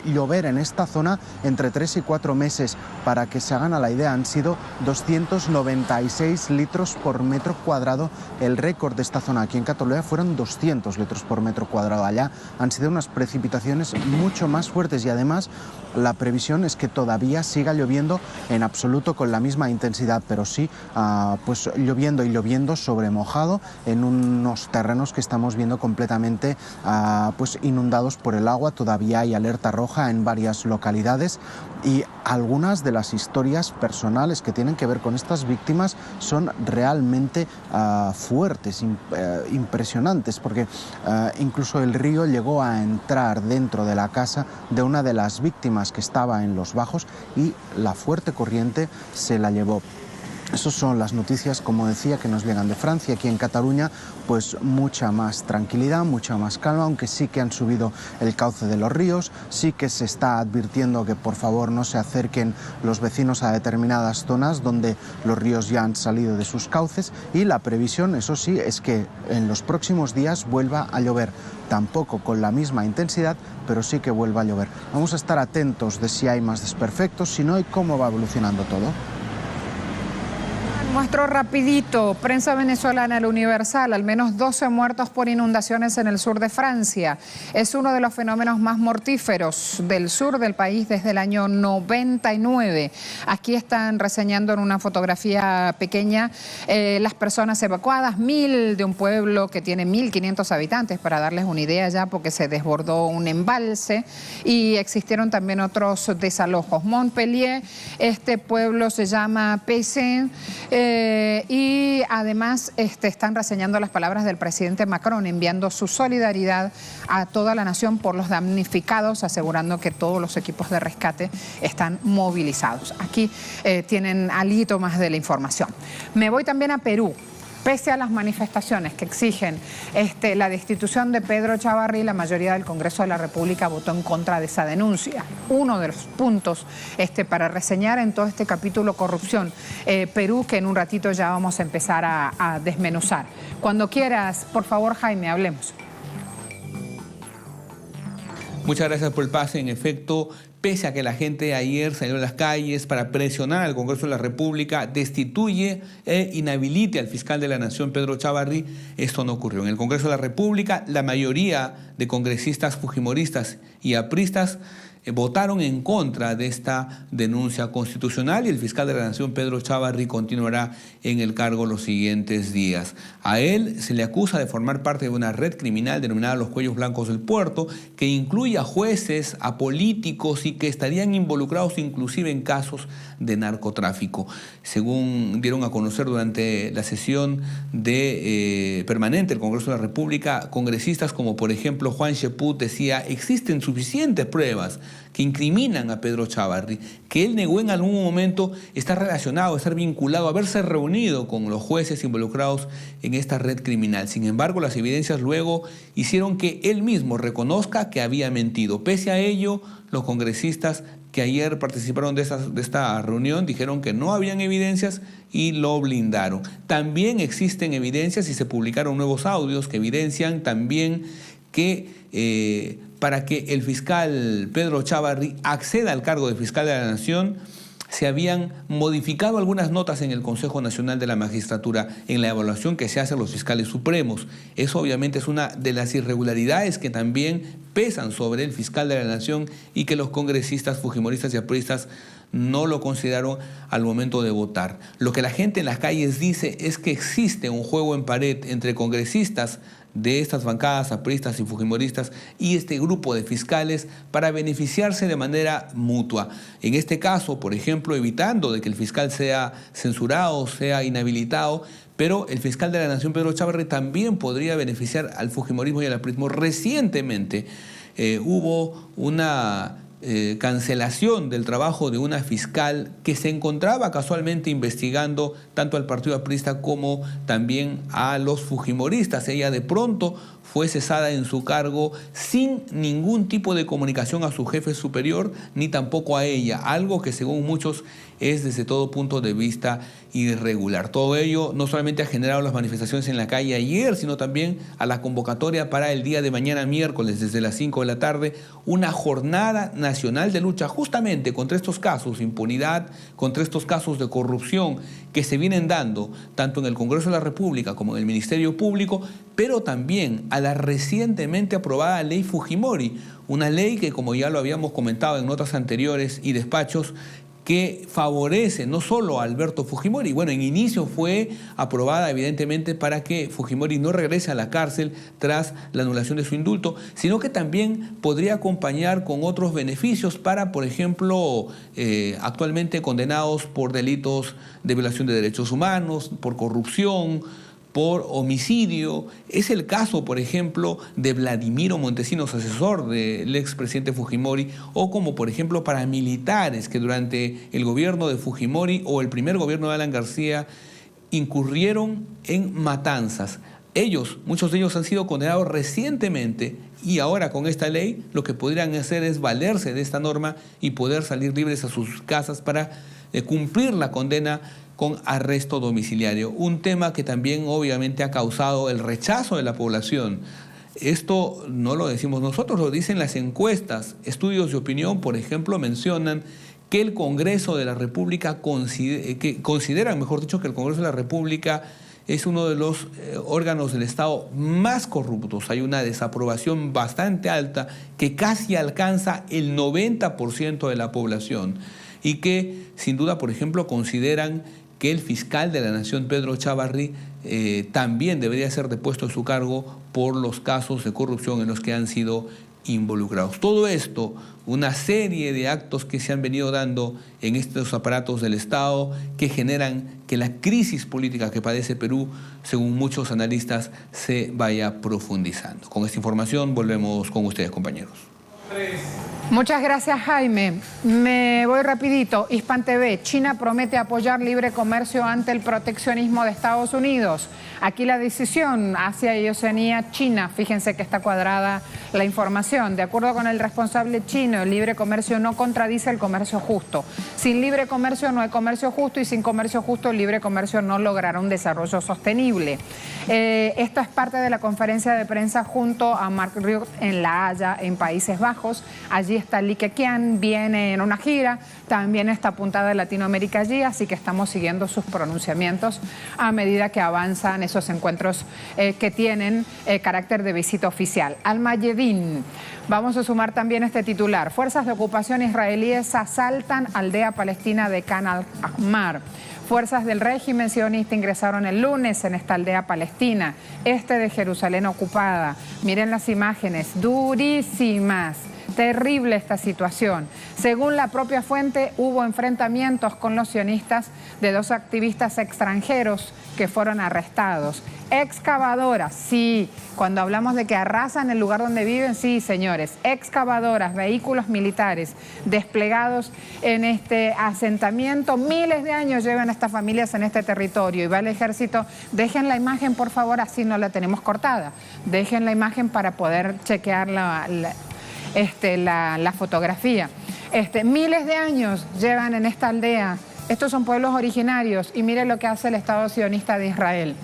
llover en esta zona entre 3 y 4 meses. Para que se hagan a la idea, han sido 296 litros por metro cuadrado. El récord de esta zona aquí en Cataluña fueron 200 litros por metro cuadrado. Allá han sido unas precipitaciones mucho más fuertes y además la previsión es que todavía siga lloviendo en absoluto con la misma intensidad, pero sí pues lloviendo y lloviendo sobre mojado en unos terrenos que estamos viendo completamente pues inundados por el agua. Todavía hay alerta roja en varias localidades y algunas de las historias personales que tienen que ver con estas víctimas son realmente fuertes, impresionantes, porque incluso el río llegó a entrar dentro de la casa de una de las víctimas que estaba en los bajos y la fuerte corriente se la llevó. Esas son las noticias, como decía, que nos llegan de Francia. Aquí en Cataluña, pues mucha más tranquilidad, mucha más calma, aunque sí que han subido el cauce de los ríos, sí que se está advirtiendo que por favor no se acerquen los vecinos a determinadas zonas donde los ríos ya han salido de sus cauces y la previsión, eso sí, es que en los próximos días vuelva a llover. Tampoco con la misma intensidad, pero sí que vuelva a llover. Vamos a estar atentos de si hay más desperfectos, si no y cómo va evolucionando todo. Muestro rapidito, prensa venezolana, El Universal, al menos 12 muertos por inundaciones en el sur de Francia. Es uno de los fenómenos más mortíferos del sur del país desde el año 99. Aquí están reseñando en una fotografía pequeña las personas evacuadas, 1000 de un pueblo que tiene 1500 habitantes, para darles una idea ya, porque se desbordó un embalse y existieron también otros desalojos. Montpellier, este pueblo se llama Pessin, y además están reseñando las palabras del presidente Macron, enviando su solidaridad a toda la nación por los damnificados, asegurando que todos los equipos de rescate están movilizados. Aquí tienen algo más de la información. Me voy también a Perú. Pese a las manifestaciones que exigen la destitución de Pedro Chávarri, la mayoría del Congreso de la República votó en contra de esa denuncia. Uno de los puntos para reseñar en todo este capítulo corrupción, Perú, que en un ratito ya vamos a empezar a desmenuzar. Cuando quieras, por favor, Jaime, hablemos. Muchas gracias por el pase. En efecto, pese a que la gente ayer salió a las calles para presionar al Congreso de la República, destituye e inhabilite al fiscal de la Nación, Pedro Chávarri, esto no ocurrió. En el Congreso de la República, la mayoría de congresistas fujimoristas y apristas votaron en contra de esta denuncia constitucional y el fiscal de la Nación, Pedro Chávarri, continuará en el cargo los siguientes días. A él se le acusa de formar parte de una red criminal denominada Los Cuellos Blancos del Puerto, que incluye a jueces, a políticos y que estarían involucrados inclusive en casos de narcotráfico. Según dieron a conocer durante la sesión permanente del Congreso de la República, congresistas como por ejemplo Juan Cheput decía: existen suficientes pruebas que incriminan a Pedro Chávarri, que él negó en algún momento estar relacionado, estar vinculado, haberse reunido con los jueces involucrados en esta red criminal. Sin embargo, las evidencias luego hicieron que él mismo reconozca que había mentido. Pese a ello, los congresistas que ayer participaron de esta reunión dijeron que no habían evidencias y lo blindaron. También existen evidencias y se publicaron nuevos audios que evidencian también que para que el fiscal Pedro Chávarri acceda al cargo de fiscal de la Nación, se habían modificado algunas notas en el Consejo Nacional de la Magistratura en la evaluación que se hace a los fiscales supremos. Eso obviamente es una de las irregularidades que también pesan sobre el fiscal de la Nación y que los congresistas fujimoristas y apristas no lo consideraron al momento de votar. Lo que la gente en las calles dice es que existe un juego en pared entre congresistas de estas bancadas apristas y fujimoristas y este grupo de fiscales para beneficiarse de manera mutua. En este caso, por ejemplo, evitando de que el fiscal sea censurado, sea inhabilitado, pero el fiscal de la Nación, Pedro Chávarri, también podría beneficiar al fujimorismo y al aprismo. Recientemente hubo una cancelación del trabajo de una fiscal que se encontraba casualmente investigando tanto al partido aprista como también a los fujimoristas. Ella de pronto fue cesada en su cargo sin ningún tipo de comunicación a su jefe superior ni tampoco a ella, algo que según muchos es desde todo punto de vista irregular. Todo ello no solamente ha generado las manifestaciones en la calle ayer, sino también a la convocatoria para el día de mañana miércoles desde las 5 de la tarde, una jornada nacional de lucha justamente contra estos casos de impunidad, contra estos casos de corrupción que se vienen dando tanto en el Congreso de la República como en el Ministerio Público, pero también a la recientemente aprobada ley Fujimori, una ley que, como ya lo habíamos comentado en notas anteriores y despachos, que favorece no solo a Alberto Fujimori. Bueno, en inicio fue aprobada evidentemente para que Fujimori no regrese a la cárcel tras la anulación de su indulto, sino que también podría acompañar con otros beneficios para, por ejemplo, actualmente condenados por delitos de violación de derechos humanos, por corrupción, por homicidio. Es el caso, por ejemplo, de Vladimiro Montesinos, asesor del expresidente Fujimori, o como, por ejemplo, paramilitares que durante el gobierno de Fujimori o el primer gobierno de Alan García incurrieron en matanzas. Muchos de ellos han sido condenados recientemente y ahora con esta ley lo que podrían hacer es valerse de esta norma y poder salir libres a sus casas para cumplir la condena con arresto domiciliario. Un tema que también obviamente ha causado el rechazo de la población. Esto no lo decimos nosotros, lo dicen las encuestas. Estudios de opinión, por ejemplo, mencionan que el Congreso de la República consideran, mejor dicho, que el Congreso de la República es uno de los órganos del Estado más corruptos. Hay una desaprobación bastante alta que casi alcanza el 90% de la población y que sin duda, por ejemplo, consideran que el fiscal de la Nación, Pedro Chávarri, también debería ser depuesto de su cargo por los casos de corrupción en los que han sido involucrados. Todo esto, una serie de actos que se han venido dando en estos aparatos del Estado que generan que la crisis política que padece Perú, según muchos analistas, se vaya profundizando. Con esta información volvemos con ustedes, compañeros. Muchas gracias, Jaime. Me voy rapidito. Hispan TV, China promete apoyar libre comercio ante el proteccionismo de Estados Unidos. Aquí la decisión Asia y Oceanía, China. Fíjense que está cuadrada la información. De acuerdo con el responsable chino, el libre comercio no contradice el comercio justo. Sin libre comercio no hay comercio justo y sin comercio justo el libre comercio no logrará un desarrollo sostenible. Esto es parte de la conferencia de prensa junto a Mark Rutte en La Haya, en Países Bajos. Allí allí está Lique Qian, viene en una gira, también está apuntada de Latinoamérica allí, así que estamos siguiendo sus pronunciamientos a medida que avanzan esos encuentros que tienen carácter de visita oficial. Al-Mayedin, vamos a sumar también este titular. Fuerzas de ocupación israelíes asaltan aldea palestina de Khan al-Ahmar. Fuerzas del régimen sionista ingresaron el lunes en esta aldea palestina, este de Jerusalén ocupada. Miren las imágenes, durísimas. Terrible esta situación. Según la propia fuente, hubo enfrentamientos con los sionistas de 2 activistas extranjeros que fueron arrestados. Excavadoras, sí, cuando hablamos de que arrasan el lugar donde viven, sí, señores, excavadoras, vehículos militares desplegados en este asentamiento. Miles de años llevan estas familias en este territorio y va el ejército. Dejen la imagen, por favor, así no la tenemos cortada. Dejen la imagen para poder chequear la fotografía. Miles de años llevan en esta aldea. Estos son pueblos originarios y mire lo que hace el Estado sionista de Israel.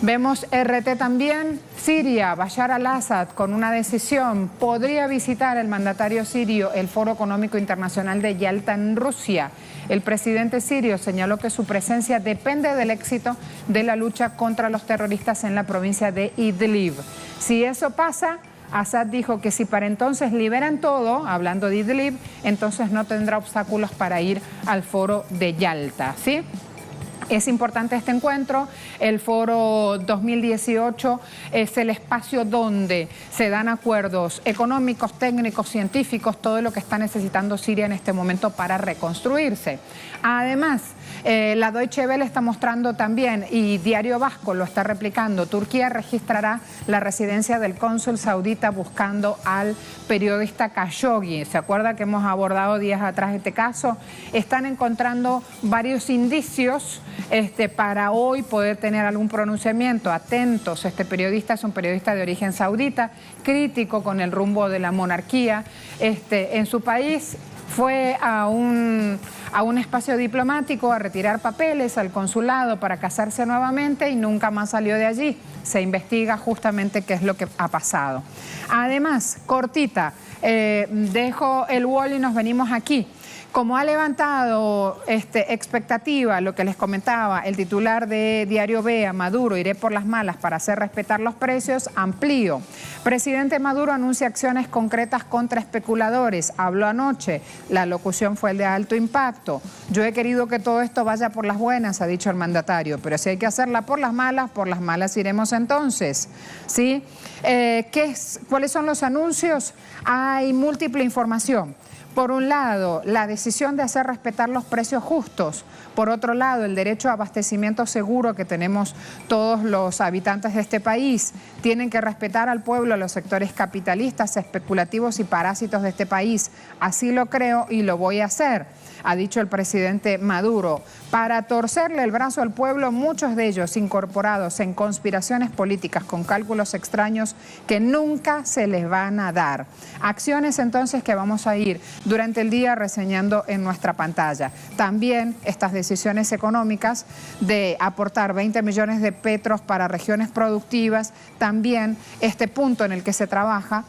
Vemos RT también, Siria, Bashar al-Assad con una decisión podría visitar el mandatario sirio el Foro Económico Internacional de Yalta en Rusia. El presidente sirio señaló que su presencia depende del éxito de la lucha contra los terroristas en la provincia de Idlib. Si eso pasa, Assad dijo que si para entonces liberan todo, hablando de Idlib, entonces no tendrá obstáculos para ir al foro de Yalta, ¿sí? Es importante este encuentro. El Foro 2018 es el espacio donde se dan acuerdos económicos, técnicos, científicos, todo lo que está necesitando Siria en este momento para reconstruirse. Además, la Deutsche Welle está mostrando también, y Diario Vasco lo está replicando, Turquía registrará la residencia del cónsul saudita buscando al periodista Khashoggi. ¿Se acuerda que hemos abordado días atrás este caso? Están encontrando varios indicios para hoy poder tener algún pronunciamiento. Atentos, este periodista es un periodista de origen saudita, crítico con el rumbo de la monarquía en su país. Fue a un espacio diplomático a retirar papeles al consulado para casarse nuevamente y nunca más salió de allí. Se investiga justamente qué es lo que ha pasado. Además, cortita, dejo el wall y nos venimos aquí. Como ha levantado expectativa, lo que les comentaba, el titular de Diario Vea, Maduro, iré por las malas para hacer respetar los precios, amplío. Presidente Maduro anuncia acciones concretas contra especuladores. Habló anoche, la locución fue el de alto impacto. Yo he querido que todo esto vaya por las buenas, ha dicho el mandatario, pero si hay que hacerla por las malas iremos entonces, ¿sí? ¿Cuáles son los anuncios? Hay múltiple información. Por un lado, la decisión de hacer respetar los precios justos. Por otro lado, el derecho a abastecimiento seguro que tenemos todos los habitantes de este país. Tienen que respetar al pueblo, a los sectores capitalistas, especulativos y parásitos de este país. Así lo creo y lo voy a hacer, ha dicho el presidente Maduro. Para torcerle el brazo al pueblo, muchos de ellos incorporados en conspiraciones políticas con cálculos extraños que nunca se les van a dar. Acciones entonces que vamos a ir durante el día reseñando en nuestra pantalla. También estas decisiones económicas de aportar 20 millones de petros para regiones productivas, también este punto en el que se trabaja,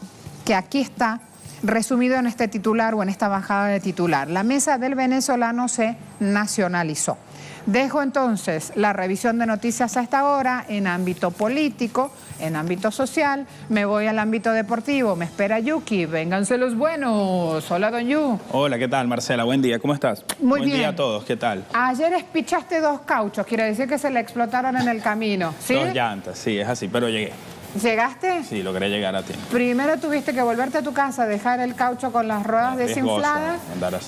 que aquí está resumido en este titular o en esta bajada de titular. La mesa del venezolano se nacionalizó. Dejo entonces la revisión de noticias a esta hora en ámbito político, en ámbito social. Me voy al ámbito deportivo. Me espera Yuki. Vénganse los buenos. Hola, don Yu. Hola, ¿qué tal, Marcela? Buen día. ¿Cómo estás? Muy bien. Buen día a todos. ¿Qué tal? Ayer espichaste 2 cauchos. Quiere decir que se le explotaron en el camino. ¿Sí? 2 llantas, sí, es así, pero llegué. ¿Llegaste? Sí, logré llegar a tiempo. Primero tuviste que volverte a tu casa, dejar el caucho con las ruedas desinfladas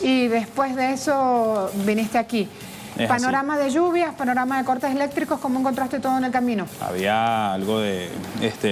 y después de eso viniste aquí. Es panorama así. De lluvias, panorama de cortes eléctricos, ¿cómo encontraste todo en el camino? Había algo de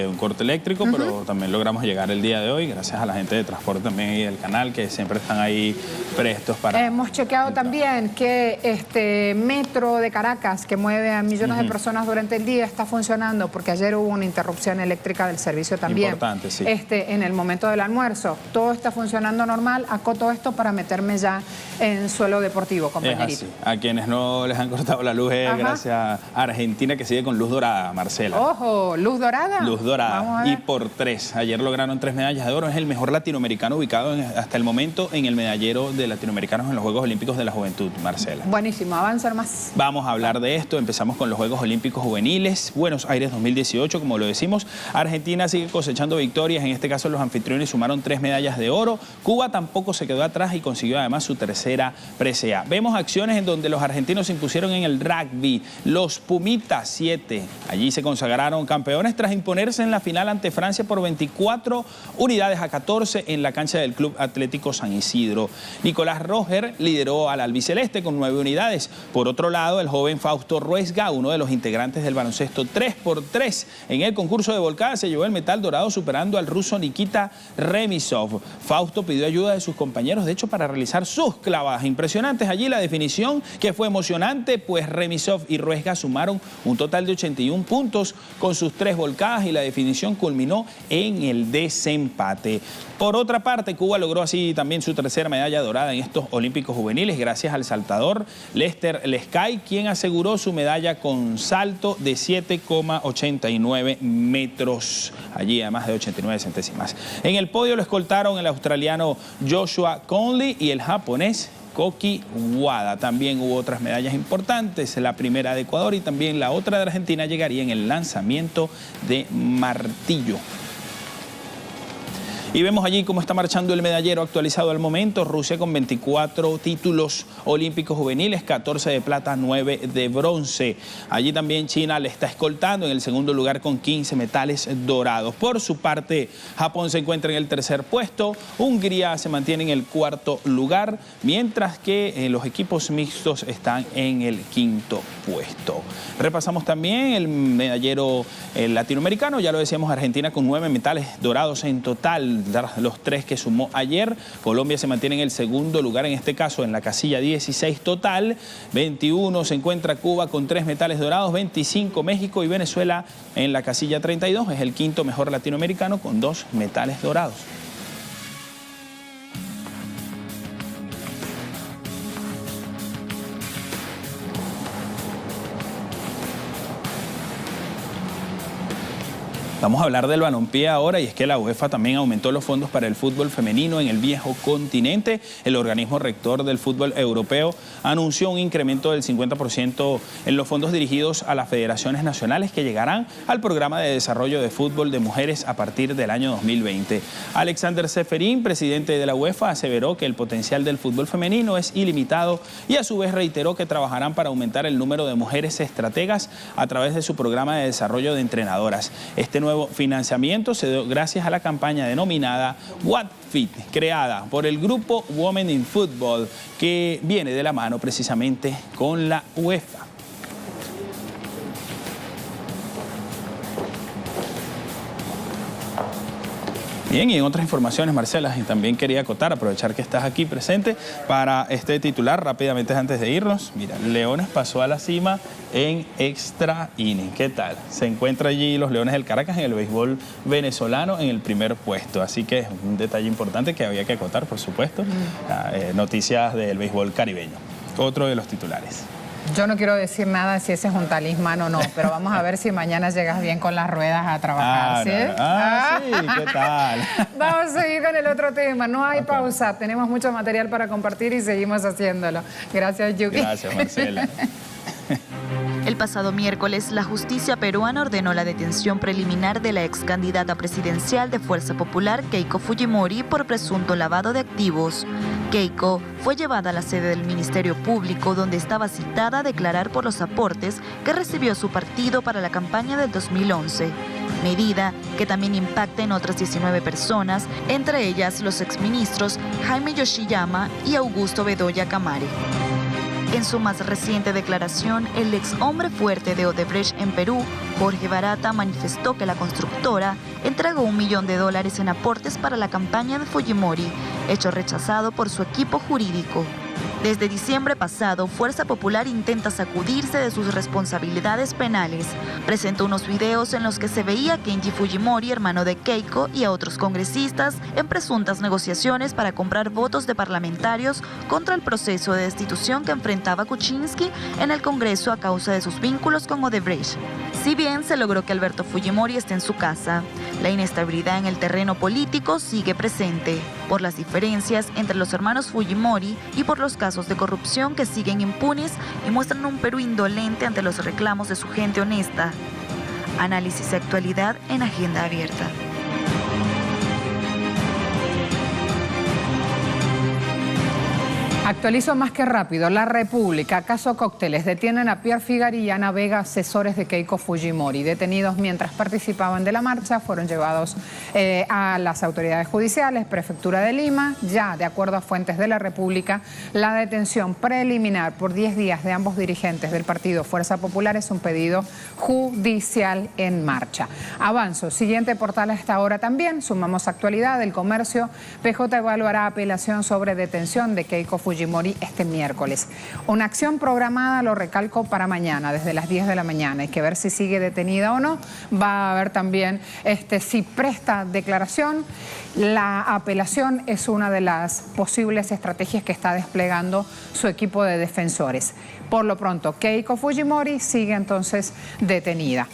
un corte eléctrico, pero también logramos llegar el día de hoy, gracias a la gente de transporte también y del canal, que siempre están ahí prestos para... Hemos chequeado también que metro de Caracas, que mueve a millones de personas durante el día, está funcionando, porque ayer hubo una interrupción eléctrica del servicio también. Importante, sí. En el momento del almuerzo. Todo está funcionando normal. Acoto esto para meterme ya en suelo deportivo, compañerito. Es así. A quienes no les han cortado la luz gracias a Argentina, que sigue con luz dorada, Marcela. Ojo, luz dorada. Luz dorada. Y por 3. Ayer lograron 3 medallas de oro. Es el mejor latinoamericano ubicado hasta el momento en el medallero de latinoamericanos en los Juegos Olímpicos de la Juventud, Marcela. Buenísimo, avanzar más. Vamos a hablar de esto. Empezamos con los Juegos Olímpicos Juveniles. Buenos Aires 2018, como lo decimos. Argentina sigue cosechando victorias. En este caso, los anfitriones sumaron 3 medallas de oro. Cuba tampoco se quedó atrás y consiguió además su tercera presea. Vemos acciones en donde los argentinos se impusieron en el rugby. Los Pumitas 7. Allí se consagraron campeones tras imponerse en la final ante Francia por 24 unidades a 14 en la cancha del Club Atlético San Isidro. Nicolás Roger lideró al albiceleste con 9 unidades. Por otro lado, el joven Fausto Ruesga, uno de los integrantes del baloncesto 3x3 en el concurso de volcada, se llevó el metal dorado superando al ruso Nikita Remisov. Fausto pidió ayuda de sus compañeros, de hecho, para realizar sus clavadas impresionantes. Allí la definición, que fue emocionante, pues Remisov y Ruesga sumaron un total de 81 puntos con sus 3 volcadas y la definición culminó en el desempate. Por otra parte, Cuba logró así también su tercera medalla dorada en estos Olímpicos Juveniles gracias al saltador Lester Lescay, quien aseguró su medalla con salto de 7,89 metros, allí además de 89 centésimas. En el podio lo escoltaron el australiano Joshua Conley y el japonés Koki Wada. También hubo otras medallas importantes, la primera de Ecuador y también la otra de Argentina llegaría en el lanzamiento de martillo. Y vemos allí cómo está marchando el medallero actualizado al momento. Rusia con 24 títulos olímpicos juveniles, 14 de plata, 9 de bronce. Allí también China le está escoltando en el segundo lugar con 15 metales dorados. Por su parte, Japón se encuentra en el tercer puesto. Hungría se mantiene en el cuarto lugar, mientras que los equipos mixtos están en el quinto puesto. Repasamos también el medallero latinoamericano. Ya lo decíamos, Argentina con 9 metales dorados en total, los 3 que sumó ayer. Colombia se mantiene en el segundo lugar, en este caso en la casilla 16 total. 21 se encuentra Cuba con 3 metales dorados, 25 México y Venezuela en la casilla 32. Es el quinto mejor latinoamericano con 2 metales dorados. Vamos a hablar del balompié ahora, y es que la UEFA también aumentó los fondos para el fútbol femenino en el viejo continente. El organismo rector del fútbol europeo anunció un incremento del 50% en los fondos dirigidos a las federaciones nacionales que llegarán al programa de desarrollo de fútbol de mujeres a partir del año 2020. Alexander Seferin, presidente de la UEFA, aseveró que el potencial del fútbol femenino es ilimitado y a su vez reiteró que trabajarán para aumentar el número de mujeres estrategas a través de su programa de desarrollo de entrenadoras. Este nuevo financiamiento se dio gracias a la campaña denominada What Fit, creada por el grupo Women in Football, que viene de la mano precisamente con la UEFA. Bien, y en otras informaciones, Marcela, y también quería acotar, aprovechar que estás aquí presente para este titular rápidamente antes de irnos. Mira, Leones pasó a la cima en extra inning. ¿Qué tal? Se encuentra allí los Leones del Caracas en el béisbol venezolano en el primer puesto. Así que es un detalle importante que había que acotar, por supuesto. Noticias del béisbol caribeño. Otro de los titulares. Yo no quiero decir nada si ese es un talismán o no, pero vamos a ver si mañana llegas bien con las ruedas a trabajar, ¿sí? Sí, ¿qué tal? Vamos a seguir con el otro tema. No hay pausa. Tenemos mucho material para compartir y seguimos haciéndolo. Gracias, Yuki. Gracias, Marcela. El pasado miércoles, la justicia peruana ordenó la detención preliminar de la ex candidata presidencial de Fuerza Popular, Keiko Fujimori, por presunto lavado de activos. Keiko fue llevada a la sede del Ministerio Público, donde estaba citada a declarar por los aportes que recibió su partido para la campaña del 2011. Medida que también impacta en otras 19 personas, entre ellas los exministros Jaime Yoshiyama y Augusto Bedoya Camare. En su más reciente declaración, el ex hombre fuerte de Odebrecht en Perú, Jorge Barata, manifestó que la constructora entregó $1 millón en aportes para la campaña de Fujimori, hecho rechazado por su equipo jurídico. Desde diciembre pasado, Fuerza Popular intenta sacudirse de sus responsabilidades penales. Presentó unos videos en los que se veía a Kenji Fujimori, hermano de Keiko, y a otros congresistas en presuntas negociaciones para comprar votos de parlamentarios contra el proceso de destitución que enfrentaba Kuczynski en el Congreso a causa de sus vínculos con Odebrecht. Si bien se logró que Alberto Fujimori esté en su casa, la inestabilidad en el terreno político sigue presente por las diferencias entre los hermanos Fujimori y por los casos de corrupción que siguen impunes y muestran un Perú indolente ante los reclamos de su gente honesta. Análisis de actualidad en Agenda Abierta. Actualizo más que rápido. La República, caso Cócteles, detienen a Pierre Figari y Ana Vega, asesores de Keiko Fujimori. Detenidos mientras participaban de la marcha, fueron llevados a las autoridades judiciales, Prefectura de Lima. Ya, de acuerdo a fuentes de la República, la detención preliminar por 10 días de ambos dirigentes del partido Fuerza Popular es un pedido judicial en marcha. Avanzo. Siguiente portal a esta hora también. Sumamos actualidad del comercio. PJ evaluará apelación sobre detención de Keiko Fujimori este miércoles. Una acción programada, lo recalco, para mañana, desde las 10 de la mañana. Hay que ver si sigue detenida o no. Va a haber también si presta declaración. La apelación es una de las posibles estrategias que está desplegando su equipo de defensores. Por lo pronto, Keiko Fujimori sigue entonces detenida.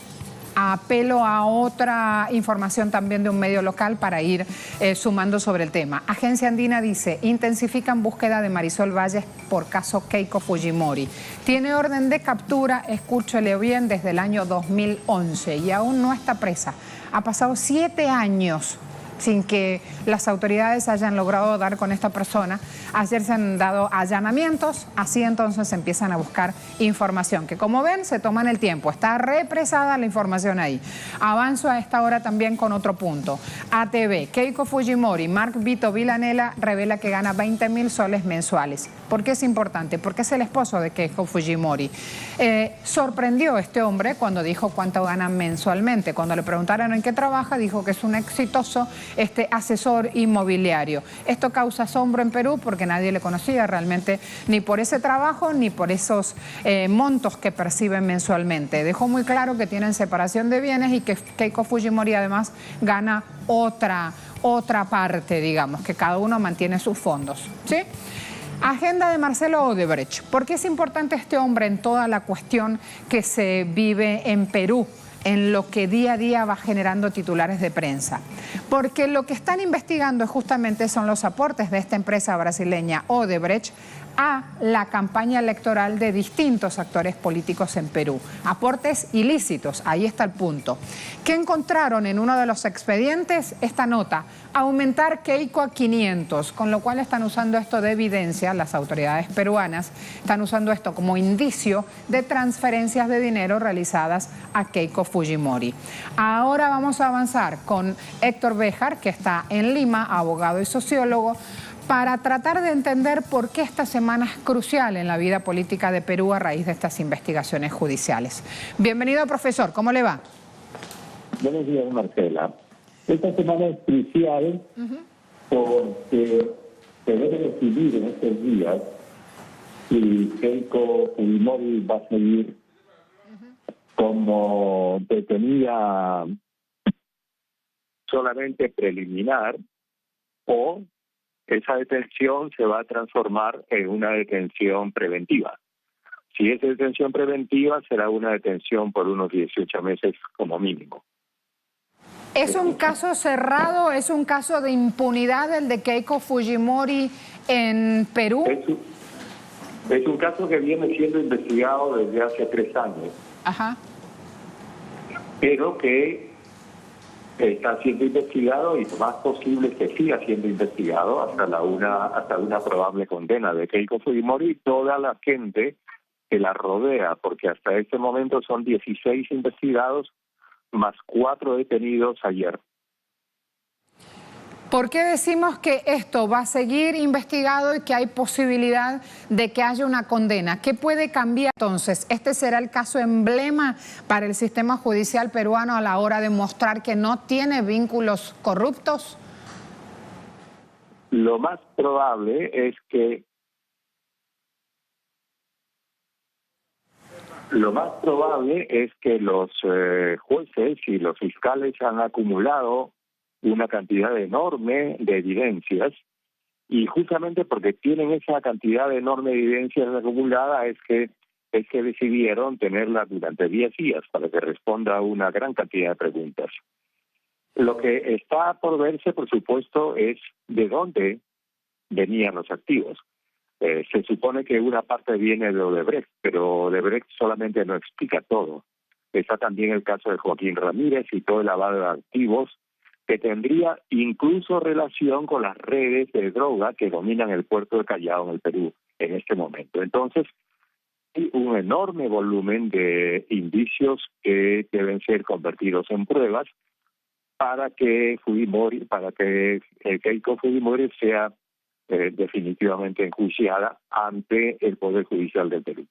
Apelo a otra información también de un medio local para ir sumando sobre el tema. Agencia Andina dice, intensifican búsqueda de Marisol Valles por caso Keiko Fujimori. Tiene orden de captura, escúchele bien, desde el año 2011 y aún no está presa. Ha pasado 7 años sin que las autoridades hayan logrado dar con esta persona. Ayer se han dado allanamientos, así entonces empiezan a buscar información, que como ven se toman el tiempo, está represada la información ahí. Avanzo a esta hora también con otro punto. ATV, Keiko Fujimori, Mark Vito Villanela revela que gana 20.000 soles mensuales. ¿Por qué es importante? Porque es el esposo de Keiko Fujimori. Sorprendió este hombre cuando dijo cuánto gana mensualmente. Cuando le preguntaron en qué trabaja, dijo que es un exitoso asesor inmobiliario. Esto causa asombro en Perú porque nadie le conocía realmente ni por ese trabajo ni por esos montos que perciben mensualmente. Dejó muy claro que tienen separación de bienes y que Keiko Fujimori además gana otra parte, digamos, que cada uno mantiene sus fondos, ¿sí? Agenda de Marcelo Odebrecht. ¿Por qué es importante este hombre en toda la cuestión que se vive en Perú, en lo que día a día va generando titulares de prensa? Porque lo que están investigando justamente son los aportes de esta empresa brasileña Odebrecht a la campaña electoral de distintos actores políticos en Perú. Aportes ilícitos, ahí está el punto. ¿Qué encontraron en uno de los expedientes? Esta nota, aumentar Keiko a 500, con lo cual están usando esto de evidencia, las autoridades peruanas están usando esto como indicio de transferencias de dinero realizadas a Keiko Fujimori. Ahora vamos a avanzar con Héctor Béjar, que está en Lima, abogado y sociólogo, para tratar de entender por qué esta semana es crucial en la vida política de Perú a raíz de estas investigaciones judiciales. Bienvenido, profesor. ¿Cómo le va? Buenos días, Marcela. Esta semana es crucial porque se debe decidir en estos días si Keiko Fujimori va a seguir como detenida solamente preliminar o esa detención se va a transformar en una detención preventiva. Si es detención preventiva, será una detención por unos 18 meses como mínimo. ¿Es un caso cerrado? ¿Es un caso de impunidad el de Keiko Fujimori en Perú? Es un caso que viene siendo investigado desde hace 3 años. Ajá. Pero que está siendo investigado y lo más posible es que siga siendo investigado hasta una probable condena de Keiko Fujimori y toda la gente que la rodea, porque hasta este momento son 16 investigados más 4 detenidos ayer. ¿Por qué decimos que esto va a seguir investigado y que hay posibilidad de que haya una condena? ¿Qué puede cambiar entonces? ¿Este será el caso emblema para el sistema judicial peruano a la hora de mostrar que no tiene vínculos corruptos? Lo más probable es que Lo más probable es que los jueces y los fiscales han acumulado una cantidad enorme de evidencias, y justamente porque tienen esa cantidad enorme de evidencias acumulada es que decidieron tenerla durante 10 días para que responda a una gran cantidad de preguntas. Lo que está por verse, por supuesto, es de dónde venían los activos. Se supone que una parte viene de Odebrecht, pero Odebrecht solamente no explica todo. Está también el caso de Joaquín Ramírez y todo el lavado de activos, que tendría incluso relación con las redes de droga que dominan el puerto de Callao en el Perú en este momento. Entonces, hay un enorme volumen de indicios que deben ser convertidos en pruebas para que Keiko Fujimori sea definitivamente enjuiciada ante el Poder Judicial del Perú.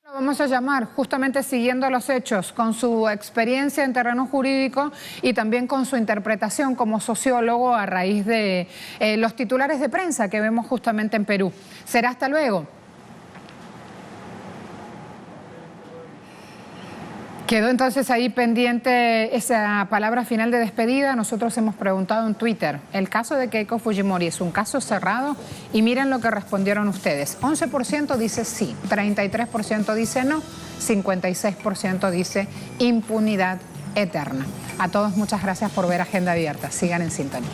Lo vamos a llamar justamente siguiendo los hechos, con su experiencia en terreno jurídico y también con su interpretación como sociólogo a raíz de los titulares de prensa que vemos justamente en Perú. Será hasta luego. Quedó entonces ahí pendiente esa palabra final de despedida. Nosotros hemos preguntado en Twitter, ¿el caso de Keiko Fujimori es un caso cerrado? Y miren lo que respondieron ustedes. 11% dice sí, 33% dice no, 56% dice impunidad eterna. A todos muchas gracias por ver Agenda Abierta. Sigan en sintonía.